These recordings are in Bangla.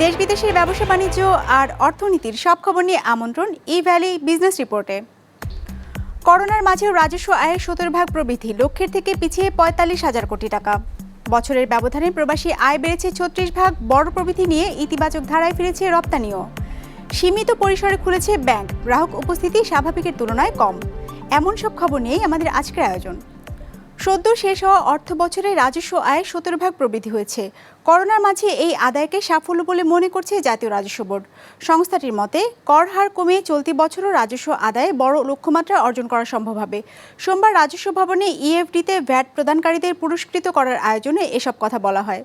দেশ বিদেশের ব্যবসা বাণিজ্য আর অর্থনীতির সব খবর নিয়ে আমন্ত্রণ ই ভ্যালি বিজনেস রিপোর্টে। করোনার মাঝেও রাজস্ব আয়ের 17% প্রবৃদ্ধি, লক্ষ্যের থেকে পিছিয়ে 45,000 কোটি টাকা। বছরের ব্যবধানে প্রবাসী আয় বেড়েছে 36%, বড় প্রবৃদ্ধি নিয়ে ইতিবাচক ধারায় ফিরেছে রপ্তানিও। সীমিত পরিসরে খুলেছে ব্যাংক, গ্রাহক উপস্থিতি স্বাভাবিকের তুলনায় কম। এমন সব খবর নিয়েই আমাদের আজকের আয়োজন। সদ্য শেষ হওয়া অর্থ বছরে রাজস্ব আয় 17% প্রবৃদ্ধি হয়েছে। করোনার মাঝে এই আদায়কে সাফল্য বলে মনে করছে জাতীয় রাজস্ব বোর্ড। সংস্থাটির মতে কর হার কমিয়ে চলতি বছরও রাজস্ব আদায়ে বড় লক্ষ্যমাত্রা অর্জন করা সম্ভব হবে। সোমবার রাজস্ব ভবনে ইএফডিতে ভ্যাট প্রদানকারীদের পুরস্কৃত করার আয়োজনে এসব কথা বলা হয়।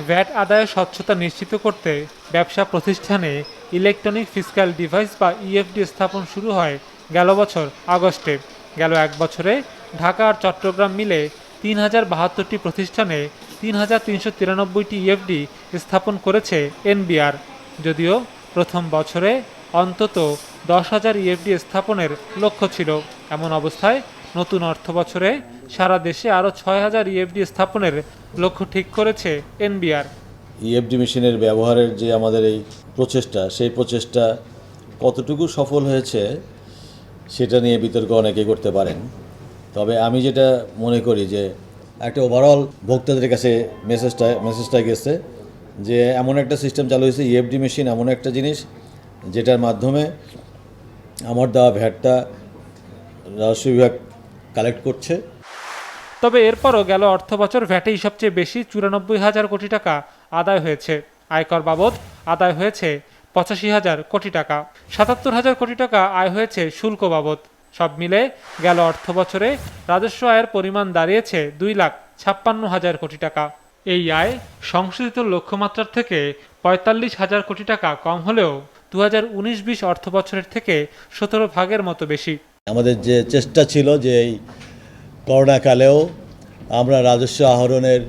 ভ্যাট আদায়ে স্বচ্ছতা নিশ্চিত করতে ব্যবসা প্রতিষ্ঠানে ইলেকট্রনিক ফিসক্যাল ডিভাইস বা ইএফডি স্থাপন শুরু হয় গেল বছর আগস্টে। গেল এক বছরে ঢাকা আর চট্টগ্রাম মিলে 3072টি প্রতিষ্ঠানে 3393টি ইএফডি স্থাপন করেছে এনবিআর। যদিও প্রথম বছরে অন্তত 10,000 ইএফডি স্থাপনের লক্ষ্য ছিল। এমন অবস্থায় নতুন অর্থ বছরে সারা দেশে আরও 6,000 ইএফডি স্থাপনের লক্ষ্য ঠিক করেছে এনবিআর। ইএফডি মেশিনের ব্যবহারের যে আমাদের এই প্রচেষ্টা, সেই প্রচেষ্টা কতটুকু সফল হয়েছে সেটা নিয়ে বিতর্ক অনেকে করতে পারেন। তবে আমি যেটা মনে করি যে একটা ওভারঅল ভোক্তাদের কাছে মেসেজটা গেছে যে এমন একটা সিস্টেম চালু হয়েছে, ইএফডি মেশিন এমন একটা জিনিস যেটার মাধ্যমে আমার দেওয়া ভ্যাটটা রাজস্ব বিভাগ কালেক্ট করছে। তবে এরপরও গেল অর্থ বছর ভ্যাটেই সবচেয়ে বেশি 94,000 কোটি টাকা আদায় হয়েছে। আয়কর বাবদ আদায় হয়েছে 85,000 কোটি টাকা। 77,000 কোটি টাকা আয় হয়েছে শুল্ক বাবদ। সব মিলে গেল অর্থ বছরে রাজস্ব আয়ের পরিমাণ দাঁড়িয়েছে 2,56,000 কোটি টাকা। এই আয় সংশোধিত লক্ষ্যমাত্রার থেকে 45,000 কোটি টাকা কম হলেও 2019-20 অর্থ বছরের থেকে 17% মতো বেশি। আমাদের যে চেষ্টা ছিল যে এই করোনাকালেও আমরা রাজস্ব আহরণের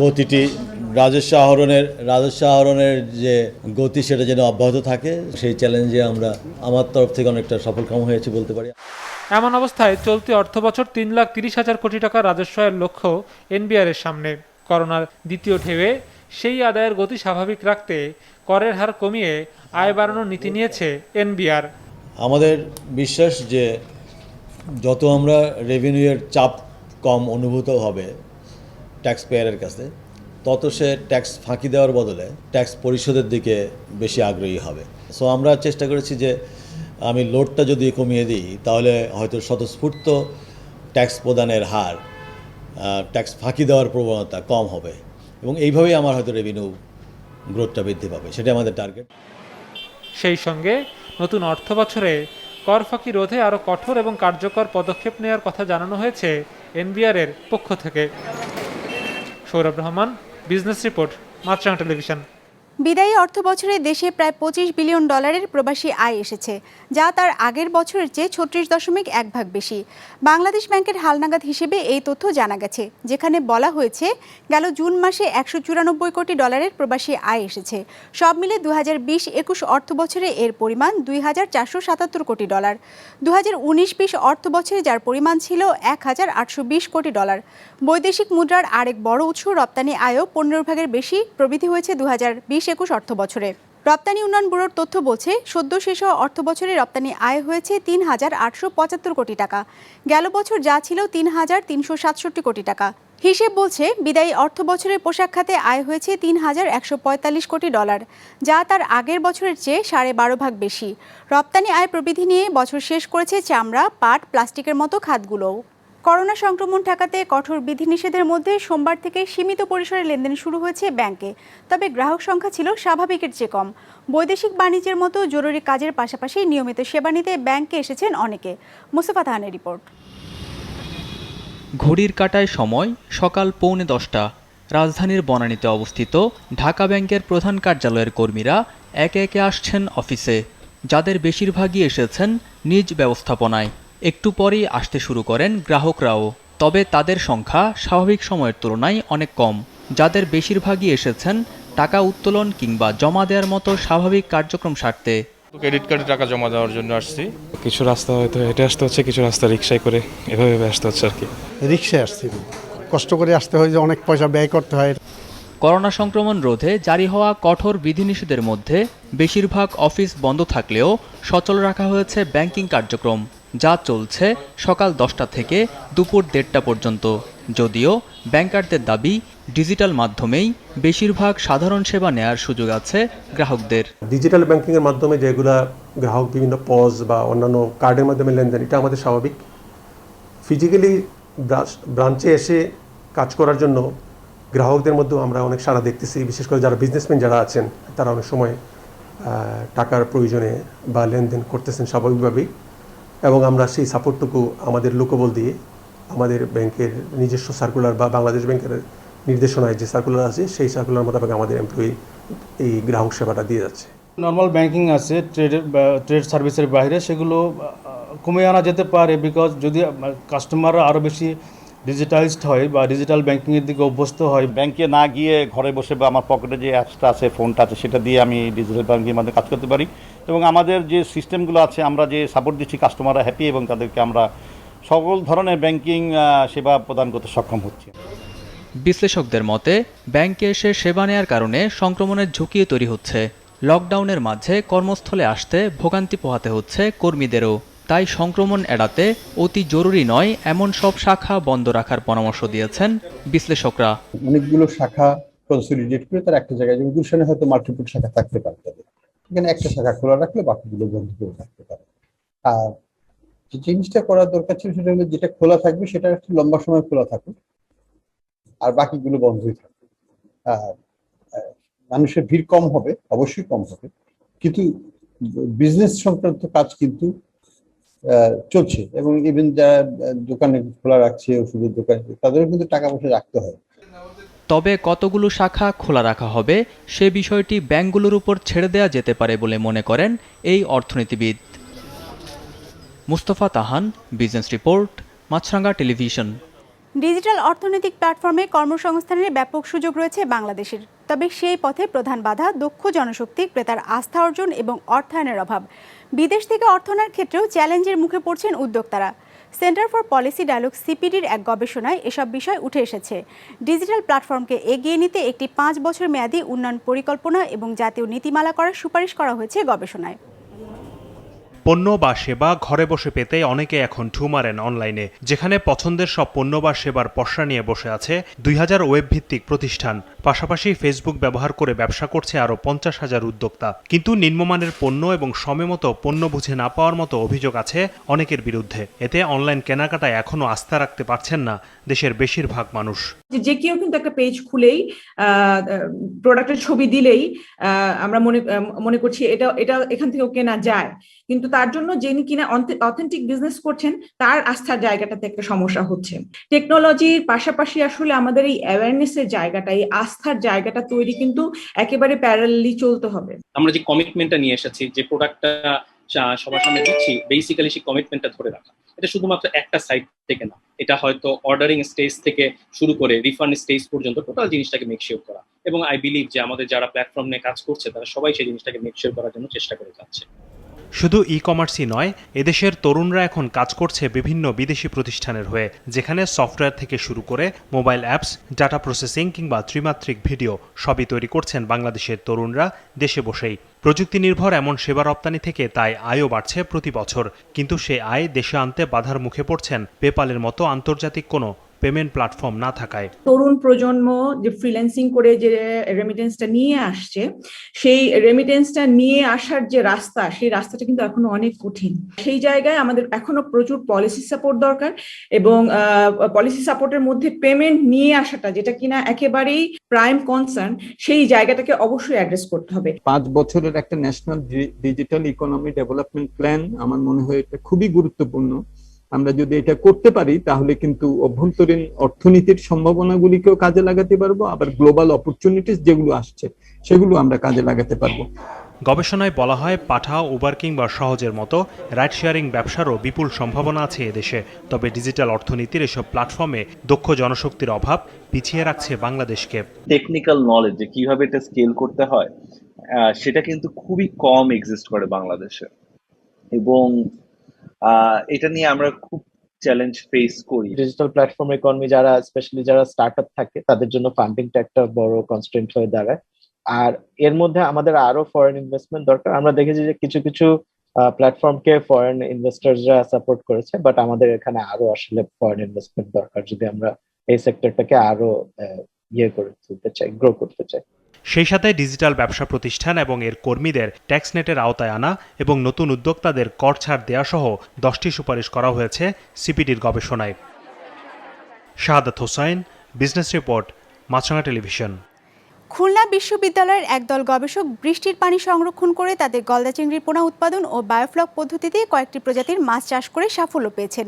গতিটি রাজস্ব আহরণের যে গতি সেটা যেন অব্যাহত থাকে, সেই চ্যালেঞ্জে আমার তরফ থেকে অনেকটা সফলকাম হয়েছে বলতে পারি। এমন অবস্থায় চলতি অর্থ বছর 3,30,000 কোটি টাকা রাজস্ব আয়ের লক্ষ্য এনবিআরের সামনে। করোনার দ্বিতীয় ঢেউয়ে সেই আদায়ের গতি স্বাভাবিক রাখতে করের হার কমিয়ে আয় বাড়ানোর নীতি নিয়েছে এনবিআর। আমাদের বিশ্বাস যে যত আমরা রেভিনিউয়ের চাপ কম অনুভূত হবে ট্যাক্স পেয়ারের কাছে, তত সে ট্যাক্স ফাঁকি দেওয়ার বদলে ট্যাক্স পরিশোধের দিকে বেশি আগ্রহী হবে। সো আমরা চেষ্টা করেছি যে আমি লোডটা যদি কমিয়ে দিই তাহলে হয়তো স্বতঃস্ফূর্ত ট্যাক্স প্রদানের হার, ট্যাক্স ফাঁকি দেওয়ার প্রবণতা কম হবে এবং এইভাবেই আমার হয়তো রেভিনিউ গ্রোথটা বৃদ্ধি পাবে, সেটাই আমাদের টার্গেট। সেই সঙ্গে নতুন অর্থ বছরে কর ফাঁকি রোধে আরও কঠোর এবং কার্যকর পদক্ষেপ নেওয়ার কথা জানানো হয়েছে এনবিআরের পক্ষ থেকে। সৌরভ রহমান, বিজনেস রিপোর্ট, মাছরাঙা টেলিভিশন। বিদায়ী অর্থ বছরে দেশে প্রায় $25 বিলিয়ন প্রবাসী আয় এসেছে, যা তার আগের বছরের চেয়ে 36.1% বেশি। বাংলাদেশ ব্যাংকের হালনাগাদ হিসেবে এই তথ্য জানা গেছে, যেখানে বলা হয়েছে গেল জুন মাসে $194 কোটি প্রবাসী আয় এসেছে। সব মিলে 2020-21 অর্থ বছরে এর পরিমাণ $2,477 কোটি। 2019-20 অর্থ বছরে যার পরিমাণ ছিল $1,820 কোটি। বৈদেশিক মুদ্রার আরেক বড় উৎস রপ্তানি আয়ও 15% বেশি প্রবৃদ্ধি হয়েছে 2020-21 অর্থ বছরে। রপ্তানি উন্নয়ন ব্যুরোর তথ্য বলছে সদ্য শেষ হওয়া অর্থ বছরে রপ্তানি আয় হয়েছে $3,875 কোটি টাকা। গেল বছর যা ছিল $3,367 কোটি টাকা। হিসেব বলছে বিদায়ী অর্থ বছরে পোশাক খাতে আয় হয়েছে $3,145 কোটি, যা তার আগের বছরের চেয়ে 12.5% বেশি। রপ্তানি আয় প্রবৃদ্ধি নিয়ে বছর শেষ করেছে চামড়া, পাট, প্লাস্টিকের মতো খাতগুলোও। করোনা সংক্রমণ ঠেকাতে কঠোর বিধিনিষেধের মধ্যে সোমবার থেকে সীমিত পরিসরে লেনদেন শুরু হয়েছে ব্যাংকে। তবে গ্রাহক সংখ্যা ছিল স্বাভাবিকের চেয়ে কম। বৈদেশিক বাণিজ্যের মতো জরুরি কাজের পাশাপাশি নিয়মিত সেবা নিতে ব্যাংকে এসেছেন অনেকে। মুস্তফা তাহানের রিপোর্ট। ঘড়ির কাঁটায় সময় সকাল 9:45। রাজধানীর বনানীতে অবস্থিত ঢাকা ব্যাংকের প্রধান কার্যালয়ের কর্মীরা একে একে আসছেন অফিসে, যাদের বেশিরভাগই এসেছেন নিজ ব্যবস্থাপনায়। একটু পরেই আসতে শুরু করেন গ্রাহকরাও, তবে তাদের সংখ্যা স্বাভাবিক সময়ের তুলনায় অনেক কম। যাদের বেশিরভাগই এসেছেন টাকা উত্তোলন কিংবা জমা দেওয়ার মতো স্বাভাবিক কার্যক্রম সারতে। ক্রেডিট কার্ডে টাকা জমা দেওয়ার জন্য আসছি। কিছু রাস্তা হয়তো হেঁটে আসতে হচ্ছে, কিছু রাস্তা রিক্সায় করে এভাবে আসতে হচ্ছে আর কি। রিক্সায় আসছি, কষ্ট করে আসতে হয়, যে অনেক পয়সা ব্যয় করতে হয়। করোনা সংক্রমণ রোধে জারি হওয়া কঠোর বিধিনিষেধের মধ্যে বেশিরভাগ অফিস বন্ধ থাকলেও সচল রাখা হয়েছে ব্যাংকিং কার্যক্রম, যা চলছে সকাল 10টা থেকে দুপুর 1:30টা পর্যন্ত। যদিও ব্যাংকারদের দাবি, ডিজিটাল মাধ্যমেই বেশিরভাগ সাধারণ সেবা নেয়ার সুযোগ আছে গ্রাহকদের। ডিজিটাল ব্যাংকিংয়ের মাধ্যমে যেগুলা গ্রাহক বিভিন্ন পজ বা অন্যান্য কার্ডের মাধ্যমে লেনদেন, এটা আমাদের স্বাভাবিক। ফিজিক্যালি ব্রাঞ্চে এসে কাজ করার জন্য গ্রাহকদের মধ্যেও আমরা অনেক সাড়া দেখতেছি, বিশেষ করে যারা বিজনেসম্যান যারা আছেন, তারা অনেক সময় টাকার প্রয়োজনে বা লেনদেন করতেছেন স্বাভাবিকভাবেই, এবং আমরা সেই সাপোর্টটুকু আমাদের লোকবল দিয়ে, আমাদের ব্যাংকের নিজস্ব সার্কুলার বা বাংলাদেশ ব্যাংকের নির্দেশনায় যে সার্কুলার আছে সেই সার্কুলার মোতাবেক আমাদের এমপ্লয়ি এই গ্রাহক সেবাটা দিয়ে যাচ্ছে। নর্মাল ব্যাংকিং আছে ট্রেড সার্ভিসের বাইরে, সেগুলো কমে আনা যেতে পারে, বিকজ যদি কাস্টমাররা আরও বেশি ডিজিটালাইজড হয় বা ডিজিটাল ব্যাংকিংয়ের দিকে অভ্যস্ত হয়। ব্যাংকে না গিয়ে ঘরে বসে বা আমার পকেটে যে অ্যাপসটা আছে, ফোনটা আছে, সেটা দিয়ে আমি ডিজিটাল ব্যাংকিংয়ের মাধ্যমে কাজ করতে পারি, এবং আমাদের যে সিস্টেমগুলো আছে আমরা যে সাপোর্ট দিচ্ছি, কাস্টমাররা হ্যাপি এবং তাদেরকে আমরা সকল ধরনের ব্যাংকিং সেবা প্রদান করতে সক্ষম হচ্ছি। বিশ্লেষকদের মতে, ব্যাংকে এসে সেবা নেয়ার কারণে সংক্রমণের ঝুঁকি তৈরি হচ্ছে। লকডাউনের মাঝে কর্মস্থলে আসতে ভোগান্তি পোহাতে হচ্ছে কর্মীদেরও। তাই সংক্রমণ এড়াতে অতি জরুরি নয় এমন সব শাখা বন্ধ রাখার পরামর্শ দিয়েছেন বিশ্লেষকরা। অনেকগুলো শাখা কনসলিডেট করে তার একটা জায়গায়, যেমন গুলশানে হয়তো মাল্টিপল শাখা থাকতে পারে, এখানে একটা শাখা খোলা রাখলে বাকিগুলো বন্ধ করে রাখতে পারে। আর যে জিনিসটা করার দরকার ছিল সেটা হলো, যেটা খোলা থাকবে সেটা একটু লম্বা সময় খোলা থাকুক, আর বাকিগুলো বন্ধই থাকবে। আর মানুষের ভিড় কম হবে, অবশ্যই কম হবে, কিন্তু বিজনেস সংক্রান্ত কাজ কিন্তু চলছে, এবং ইভেন যারা দোকানে খোলা রাখছে, ওষুধের দোকানে, তাদেরও কিন্তু টাকা পয়সা রাখতে হয়। তবে কতগুলো শাখা খোলা রাখা হবে সে বিষয়টি ব্যাংকগুলোর উপর ছেড়ে দেওয়া যেতে পারে বলে মনে করেন এই অর্থনীতিবিদ। মুস্তফা তাহান, বিজনেস রিপোর্ট, মাছরাঙ্গা টেলিভিশন। ডিজিটাল অর্থনৈতিক প্ল্যাটফর্মে কর্মসংস্থানের ব্যাপক সুযোগ রয়েছে বাংলাদেশের। তবে সেই পথে প্রধান বাধা দক্ষ জনশক্তি, ক্রেতার আস্থা অর্জন এবং অর্থায়নের অভাব। বিদেশ থেকে অর্থ আনার ক্ষেত্রেও চ্যালেঞ্জের মুখে পড়ছেন উদ্যোক্তারা। সেন্টার ফর পলিসি ডায়ালগ সিপিডির এক গবেষণায় এসব বিষয় উঠে এসেছে। ডিজিটাল প্ল্যাটফর্মকে এগিয়ে নিতে একটি 5 বছর মেয়াদী উন্নয়ন পরিকল্পনা এবং জাতীয় নীতিমালা করার সুপারিশ করা হয়েছে গবেষণায়। পণ্য বা সেবা ঘরে বসে পেতে অনেকে এখন ঢু মারেন অনলাইনে, যেখানে পছন্দের সব পণ্য বা সেবার পসরা নিয়ে বসে আছে 2000 ওয়েব ভিত্তিক প্রতিষ্ঠান। পাশাপাশি ফেসবুক ব্যবহার করে ব্যবসা করছে আরও 50,000 উদ্যোক্তা। কিন্তু নিম্নমানের পণ্য এবং সময়মতো পণ্য বুঝে না পাওয়ার মতো অভিযোগ আছে অনেকের বিরুদ্ধে। এতে অনলাইন কেনাকাটায় এখনও আস্থা রাখতে পারছেন না দেশের বেশিরভাগ মানুষ। যে কেউ কিন্তু একটা পেজ খুলেই প্রোডাক্টের ছবি দিলেই আমরা মনে করছি এটা এখান থেকেও কেনা যায়, কিন্তু তার জন্য যিনি কিনা অথেন্টিক বিজনেস করছেন তার আস্থার জায়গাটাতে একটা সমস্যা হচ্ছে। টেকনোলজির পাশাপাশি আসলে আমাদের এই অ্যাওয়ারনেসের জায়গাটা, এই আস্থার জায়গাটা তৈরি কিন্তু একেবারে প্যারালালি চলতে হবে। আমরা যে কমিটমেন্টটা নিয়ে এসেছি, যে প্রোডাক্টটা সবার সামনে দিচ্ছি, বেসিক্যালি সেই কমিটমেন্টটা ধরে রাখা। এটা শুধুমাত্র একটা সাইট থেকে না, এটা হয়তো অর্ডারিং স্টেজ থেকে শুরু করে রিফান্ড স্টেজ পর্যন্ত টোটাল জিনিসটাকে মেকশিওর করা। এবং আই বিলিভ যে আমাদের যারা প্ল্যাটফর্ম নিয়ে কাজ করছে তারা সবাই সেই জিনিসটাকে মেকশিওর করার জন্য চেষ্টা করে যাচ্ছে। শুধু ই কমার্সই নয়, এদেশের তরুণরা এখন কাজ করছে বিভিন্ন বিদেশি প্রতিষ্ঠানের হয়ে, যেখানে সফটওয়্যার থেকে শুরু করে মোবাইল অ্যাপস, ডাটা প্রসেসিং কিংবা ত্রিমাত্রিক ভিডিও সবই তৈরি করছেন বাংলাদেশের তরুণরা দেশে বসেই। প্রযুক্তি নির্ভর এমন সেবা রপ্তানি থেকে তাই আয়ও বাড়ছে প্রতি বছর। কিন্তু সে আয় দেশে আনতে বাধার মুখে পড়ছেন পেপালের মতো আন্তর্জাতিক কোনো পেমেন্ট প্ল্যাটফর্ম না থাকায়। তরুণ প্রজন্ম যে ফ্রিল্যান্সিং করে যে রেমিটেন্সটা নিয়ে আসছে, সেই রেমিটেন্সটা নিয়ে আসার যে রাস্তা, সেই রাস্তাটা কিন্তু এখনো অনেক কঠিন। সেই জায়গায় আমাদের এখনো প্রচুর পলিসি সাপোর্ট দরকার, এবং পলিসি সাপোর্টের মধ্যে পেমেন্ট নিয়ে আসাটা, যেটা কিনা একেবারেই প্রাইম কনসার্ন, সেই জায়গাটাকে অবশ্যই অ্যাড্রেস করতে হবে। 5 বছরের একটা national digital economy development plan আমার মনে হয় এটা খুবই গুরুত্বপূর্ণ। আমরা যদি এটা করতে পারি তাহলে কিন্তু অভ্যন্তরীণ অর্থনীতির সম্ভাবনাগুলিকেও কাজে লাগাতে পারবো, আবার গ্লোবাল অপরচুনিটিস যেগুলো আসছে সেগুলো আমরা কাজে লাগাতে পারবো। গবেষণায় বলা হয়, পাঠা, উবার কিংবা সহজের মতো রাইড শেয়ারিং ব্যবসারও বিপুল সম্ভাবনা আছে এদেশে। তবে ডিজিটাল অর্থনীতির এসব প্ল্যাটফর্মে দক্ষ জনশক্তির অভাব পিছিয়ে রাখছে বাংলাদেশকে। টেকনিক্যাল নলেজ যে কিভাবে এটা স্কেল করতে হয় সেটা কিন্তু খুবই কম এক্সিস্ট করে বাংলাদেশে, এবং এটা নিয়ে আমরা খুব চ্যালেঞ্জ ফেস করি? ডিজিটাল প্ল্যাটফর্মের কর্মী যারা স্পেশালি যারা স্টার্টআপ থাকে তাদের জন্য ফান্ডিংটা একটা বড় কনস্ট্রেন্ট হয়ে দাঁড়ায়। আর এর মধ্যে আমাদের আরো ফরেন ইনভেস্টমেন্ট দরকার। আমরা দেখেছি যে কিছু কিছু প্ল্যাটফর্মকে ফরেন ইনভেস্টরসরা সাপোর্ট করেছে, বাট আমাদের এখানে আরো আসলে ফরেন ইনভেস্টমেন্ট দরকার যদি আমরা এই সেক্টরটাকে আরো করে তুলতে চাই, গ্রো করতে চাই। সেই সাথে ডিজিটাল ব্যবসা প্রতিষ্ঠান এবং এর কর্মীদের ট্যাক্স নেটের আওতায় আনা এবং নতুন উদ্যোক্তাদের কর ছাড় দেওয়া সহ 10টি সুপারিশ করা হয়েছে সিপিডির গবেষণায়। শাহাদাত হোসাইন, বিজনেস রিপোর্ট, মাছরাঙা টেলিভিশন। খুলনা বিশ্ববিদ্যালয়ের একদল গবেষক বৃষ্টির পানি সংরক্ষণ করে তাদের গলদা চিংড়ির পোনা উৎপাদন ও বায়োফ্লক পদ্ধতিতে কয়েকটি প্রজাতির মাছ চাষ করে সাফল্য পেয়েছেন।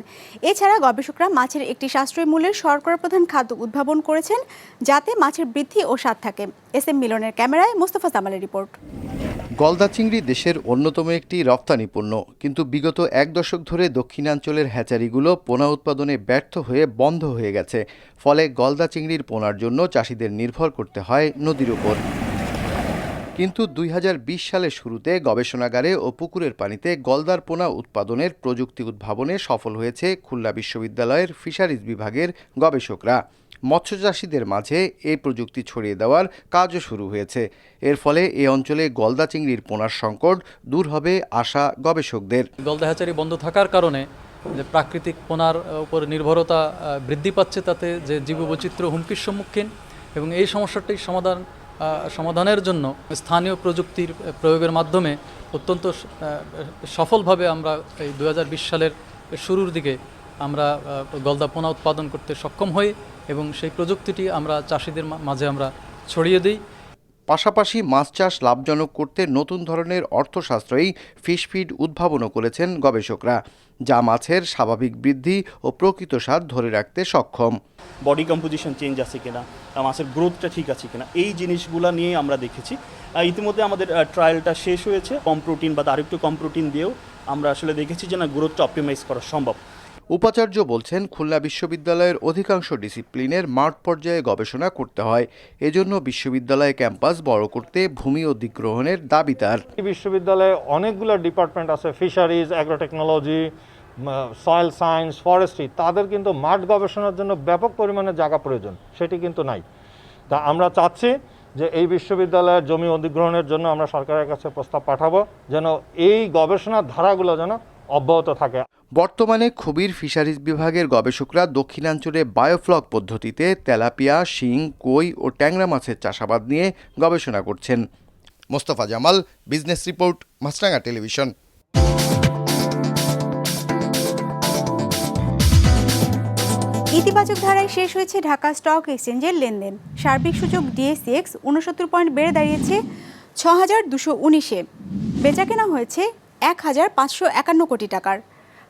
এছাড়া গবেষকরা মাছের একটি সাশ্রয়ী মূল্যের শর্করা প্রধান খাদ্য উদ্ভাবন করেছেন, যাতে মাছের বৃদ্ধি ও স্বাদ থাকে। SM মিলনের ক্যামেরায় মোস্তফা জামালের রিপোর্ট। গলদা চিংড়ি দেশের অন্যতম একটি রপ্তানি পণ্য, কিন্তু বিগত এক দশক ধরে দক্ষিণাঞ্চলের হ্যাচারিগুলো পোনা উৎপাদনে ব্যর্থ হয়ে বন্ধ হয়ে গেছে। ফলে গলদা চিংড়ির পোনার জন্য চাষিদের নির্ভর করতে হয় নদীর উপর। কিন্তু 2020 সালের শুরুতে গবেষণাগারে ও পুকুরের পানিতে গলদার পোনা উৎপাদনের প্রযুক্তি উদ্ভাবনে সফল হয়েছে খুলনা বিশ্ববিদ্যালয়ের ফিশারিজ বিভাগের গবেষকরা। মৎস্যচাষীদের মাঝে এই প্রযুক্তি ছড়িয়ে দেওয়ার কাজও শুরু হয়েছে। এর ফলে এই অঞ্চলে গলদা চিংড়ির পোনার সংকট দূর হবে আশা গবেষকদের। গলদা হ্যাচারি বন্ধ থাকার কারণে যে প্রাকৃতিক পোনার উপর নির্ভরতা বৃদ্ধি পাচ্ছে, তাতে যে জীববৈচিত্র্য হুমকির সম্মুখীন, এবং এই সমস্যাটি সমাধানের জন্য স্থানীয় প্রযুক্তির প্রয়োগের মাধ্যমে অত্যন্ত সফলভাবে আমরা এই 2020 সালের শুরুর দিকে আমরা গলদা পোনা উৎপাদন করতে সক্ষম হই এবং সেই প্রযুক্তিটি আমরা চাষিদের মাঝে আমরা ছড়িয়ে দিই। পাশাপাশি মাছ চাষ লাভজনক করতে নতুন ধরনের অর্থসাশ্রয়ী ফিশ ফিড উদ্ভাবনও করেছেন গবেষকরা, যা মাছের স্বাভাবিক বৃদ্ধি ও প্রকৃত স্বাদ ধরে রাখতে সক্ষম। বডি কম্পোজিশন চেঞ্জ আছে কিনা, মাছের গ্রোথটা ঠিক আছে কিনা, এই জিনিসগুলো নিয়ে আমরা দেখেছি। ইতিমধ্যে আমাদের ট্রায়ালটা শেষ হয়েছে। কম প্রোটিন বা আরেকটু কম প্রোটিন দিয়েও আমরা আসলে দেখেছি যে না, গ্রোথটা অপটিমাইজ করা সম্ভব। উপাচার্য বলছেন, খুলনা বিশ্ববিদ্যালয়ের অধিকাংশ ডিসিপ্লিনের মাঠ পর্যায়ে গবেষণা করতে হয়। এজন্য বিশ্ববিদ্যালয় ক্যাম্পাস বড় করতে ভূমি অধিগ্রহণের দাবি তার। বিশ্ববিদ্যালয়ে অনেকগুলো ডিপার্টমেন্ট আছে, ফিশারিজ, অ্যাগ্রোটেকনোলজি, সয়েল সায়েন্স, ফরেস্ট্রি। তাদের কিন্তু মাঠ গবেষণার জন্য ব্যাপক পরিমাণে জায়গা প্রয়োজন, সেটি কিন্তু নাই। তা আমরা চাচ্ছি যে এই বিশ্ববিদ্যালয়ের জমি অধিগ্রহণের জন্য আমরা সরকারের কাছে প্রস্তাব পাঠাবো, যেন এই গবেষণার ধারাগুলো যেন অব্যাহত থাকে। বর্তমানে খুবির ফিশারিজ বিভাগের গবেষকরা দক্ষিণাঞ্চলে বায়োফ্লক পদ্ধতিতে তেলাপিয়া, শিং, কই ও ট্যাংরা মাছের চাষাবাদ নিয়ে গবেষণা করছেন। মোস্তফা জামাল, বিজনেস রিপোর্ট, মাছরাঙা টেলিভিশন। ইতিবাচক ধারায় শেষ হয়েছে ঢাকা স্টক এক্সচেঞ্জের লেনদেন। সার্বিক সূচক DAX 69 পয়েন্ট বেড়ে দাঁড়িয়েছে 6219-এ। বেচাকেনা হয়েছে 1551 কোটি টাকার।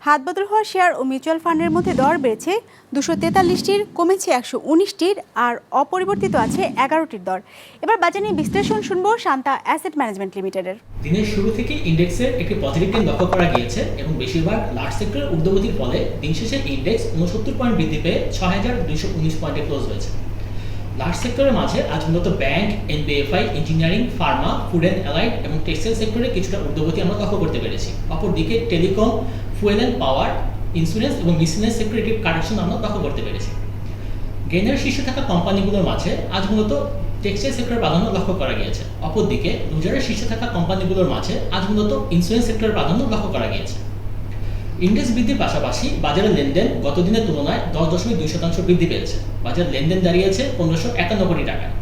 হাতবদল হওয়া শেয়ার ও মিউচুয়াল ফান্ডের মধ্যে দর বেড়েছে 243টির, কমেছে 119টির, আর অপরিবর্তিত আছে 11টির দর। এবার বাজার নিয়ে বিশ্লেষণ শুনবো শান্তা অ্যাসেট ম্যানেজমেন্ট লিমিটেডের। দিনের শুরু থেকে ইন্ডেক্সের একটি পজিটিভ ট্রেন্ড লক্ষ্য করা গিয়েছে এবং বেশিরভাগ লার্জ সেক্টরের ঊর্ধ্বগতির ফলে দিন শেষে ইন্ডেক্স 69 পয়েন্ট বৃদ্ধি পেয়ে 6219 পয়েন্টে ক্লোজ হয়েছে। লার্জ সেক্টরের মাঝে আজ মূলত bank, NBFI, engineering, Pharma, food and allied এবং টেক্সটাইল সেক্টরে কিছুটা ঊর্ধ্বগতি আমরা লক্ষ্য করতে পেরেছি। অপরদিকে telecom, fuel and power, insurance এবং মিসলেনিয়াস সেক্টরে একটি কারেকশন আমরা লক্ষ্য করতে পেরেছি। গেইনের শীর্ষে থাকা কোম্পানিগুলোর মাঝে আজ মূলত টেক্সটাইল সেক্টরের প্রাধান্য লক্ষ্য করা গিয়েছে। অপরদিকে লুজারের শীর্ষে থাকা কোম্পানিগুলোর মাঝে আজ মূলত ইন্স্যুরেন্স সেক্টরের প্রাধান্য লক্ষ্য করা গিয়েছে। ইন্ডেক্স বৃদ্ধির পাশাপাশি বাজারের লেনদেন গত দিনের তুলনায় 10.2% বৃদ্ধি পেয়েছে। বাজার লেনদেন দাঁড়িয়েছে 1551 কোটি টাকায়।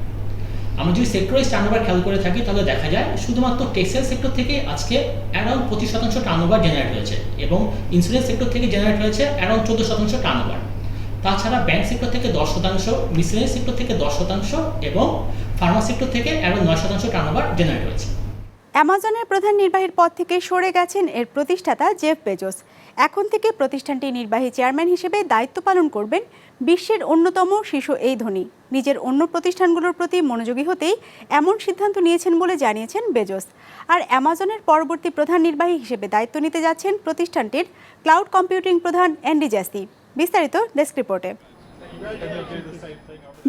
আমরা যদি সেক্টর ওয়াইজ টার্নওভার খেয়াল করে থাকি তাহলে দেখা যায় শুধুমাত্র টেক্সটাইল সেক্টর থেকে আজকে অ্যারাউন্ড 25% টার্নওভার জেনারেট হয়েছে এবং ইন্স্যুরেন্স সেক্টর থেকে জেনারেট হয়েছে অ্যারাউন্ড 14% টার্নওভার। তাছাড়া ব্যাংক সেক্টর থেকে 10%, মিসলেনিয়াস সেক্টর থেকে 10% এবং ফার্মা সেক্টর থেকে অ্যারাউন্ড 9% টার্নওভার জেনারেট হয়েছে। অ্যামাজনের প্রধান নির্বাহীর পদ থেকে সরে গেছেন এর প্রতিষ্ঠাতা জেফ বেজোস। এখন থেকে প্রতিষ্ঠানটির নির্বাহী চেয়ারম্যান হিসেবে দায়িত্ব পালন করবেন বিশ্বের অন্যতম শীর্ষ এই ধনী। নিজের অন্য প্রতিষ্ঠানগুলোর প্রতি মনোযোগী হতেই এমন সিদ্ধান্ত নিয়েছেন বলে জানিয়েছেন বেজোস। আর অ্যামাজনের পরবর্তী প্রধান নির্বাহী হিসেবে দায়িত্ব নিতে যাচ্ছেন প্রতিষ্ঠানটির ক্লাউড কম্পিউটিং প্রধান অ্যান্ডি জ্যাসি। বিস্তারিত ডেস্ক রিপোর্টে।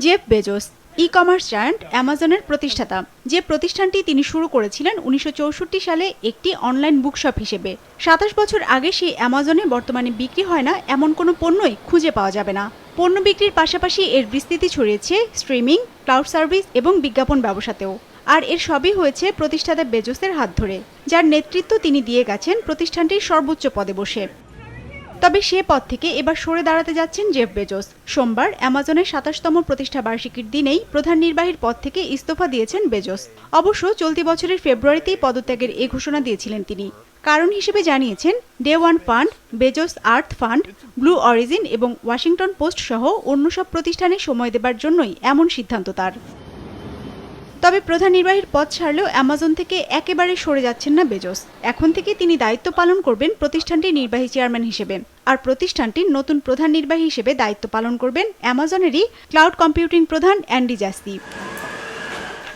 Jeff Bezos e commerce giant অ্যামাজনের প্রতিষ্ঠাতা, যে প্রতিষ্ঠানটি তিনি শুরু করেছিলেন 1964 সালে একটি অনলাইন বুকশপ হিসেবে। 27 বছর আগে সেই অ্যামাজনে বর্তমানে বিক্রি হয় না এমন কোনো পণ্যই খুঁজে পাওয়া যাবে না। পণ্য বিক্রির পাশাপাশি এর বিস্তৃতি ছড়িয়েছে স্ট্রিমিং, ক্লাউড সার্ভিস এবং বিজ্ঞাপন ব্যবসাতেও। আর এর সবই হয়েছে প্রতিষ্ঠাতা বেজোসের হাত ধরে, যার নেতৃত্ব তিনি দিয়ে গেছেন প্রতিষ্ঠানটির সর্বোচ্চ পদে বসে। তবে সে পদ থেকে এবার সরে দাঁড়াতে যাচ্ছেন জেফ বেজোস। সোমবার অ্যামাজনের 27তম প্রতিষ্ঠা বার্ষিকীর দিনেই প্রধান নির্বাহীর পদ থেকে ইস্তফা দিয়েছেন বেজোস। অবশ্য চলতি বছরের ফেব্রুয়ারিতেই পদত্যাগের এই ঘোষণা দিয়েছিলেন তিনি। কারণ হিসেবে জানিয়েছেন ডে ওয়ান ফান্ড, বেজোস আর্থ ফান্ড, ব্লু অরিজিন এবং ওয়াশিংটন পোস্ট সহ অন্য সব প্রতিষ্ঠানে সময় দেবার জন্যই এমন সিদ্ধান্ত তার। তবে প্রধান নির্বাহীর পদ ছাড়লেও অ্যামাজন থেকে একেবারে সরে যাচ্ছেন না বেজোস। এখন থেকে তিনি দায়িত্ব পালন করবেন প্রতিষ্ঠানটির নির্বাহী চেয়ারম্যান হিসেবে। আর প্রতিষ্ঠানটির নতুন প্রধান নির্বাহী হিসেবে দায়িত্ব পালন করবেন অ্যামাজনেরই ক্লাউড কম্পিউটিং প্রধান অ্যান্ডি জ্যাসি।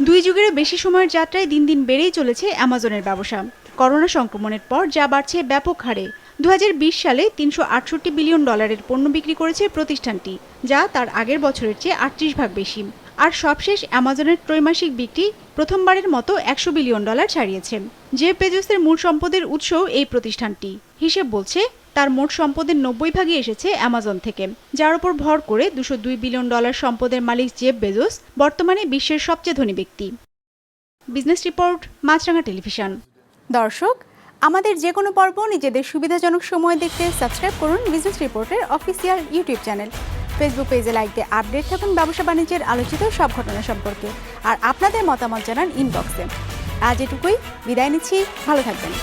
2 যুগেরও বেশি সময়ের যাত্রায় দিন দিন বেড়েই চলেছে অ্যামাজনের ব্যবসা। করোনা সংক্রমণের পর যা বাড়ছে ব্যাপক হারে। 2020 সালে $368 বিলিয়ন পণ্য বিক্রি করেছে প্রতিষ্ঠানটি, যা তার আগের বছরের চেয়ে 38 ভাগ বেশি। আর সবশেষ অ্যামাজনের ত্রৈমাসিক বিক্রি প্রথমবারের মতো $100 বিলিয়ন ছাড়িয়েছে। জেফ বেজোসের মূল সম্পদের উৎসও এই প্রতিষ্ঠানটি। হিসেব বলছে তার মোট সম্পদের 90 ভাগই এসেছে অ্যামাজন থেকে, যার উপর ভর করে $202 বিলিয়ন সম্পদের মালিক জেফ বেজোস বর্তমানে বিশ্বের সবচেয়ে ধনী ব্যক্তি। বিজনেস রিপোর্ট, মাছরাঙা টেলিভিশন। দর্শক, আমাদের যে কোনো পর্ব নিজেদের সুবিধাজনক সময় দেখতে সাবস্ক্রাইব করুন বিজনেস রিপোর্টের অফিসিয়াল ইউটিউব চ্যানেল। ফেসবুক পেজে লাইক দিয়ে আপডেট থাকুন ব্যবসা বাণিজ্যের আলোচিত সব ঘটনা সম্পর্কে। আর আপনাদের মতামত জানান ইনবক্সে। আজ এটুকুই, বিদায় নিচ্ছি, ভালো থাকবেন।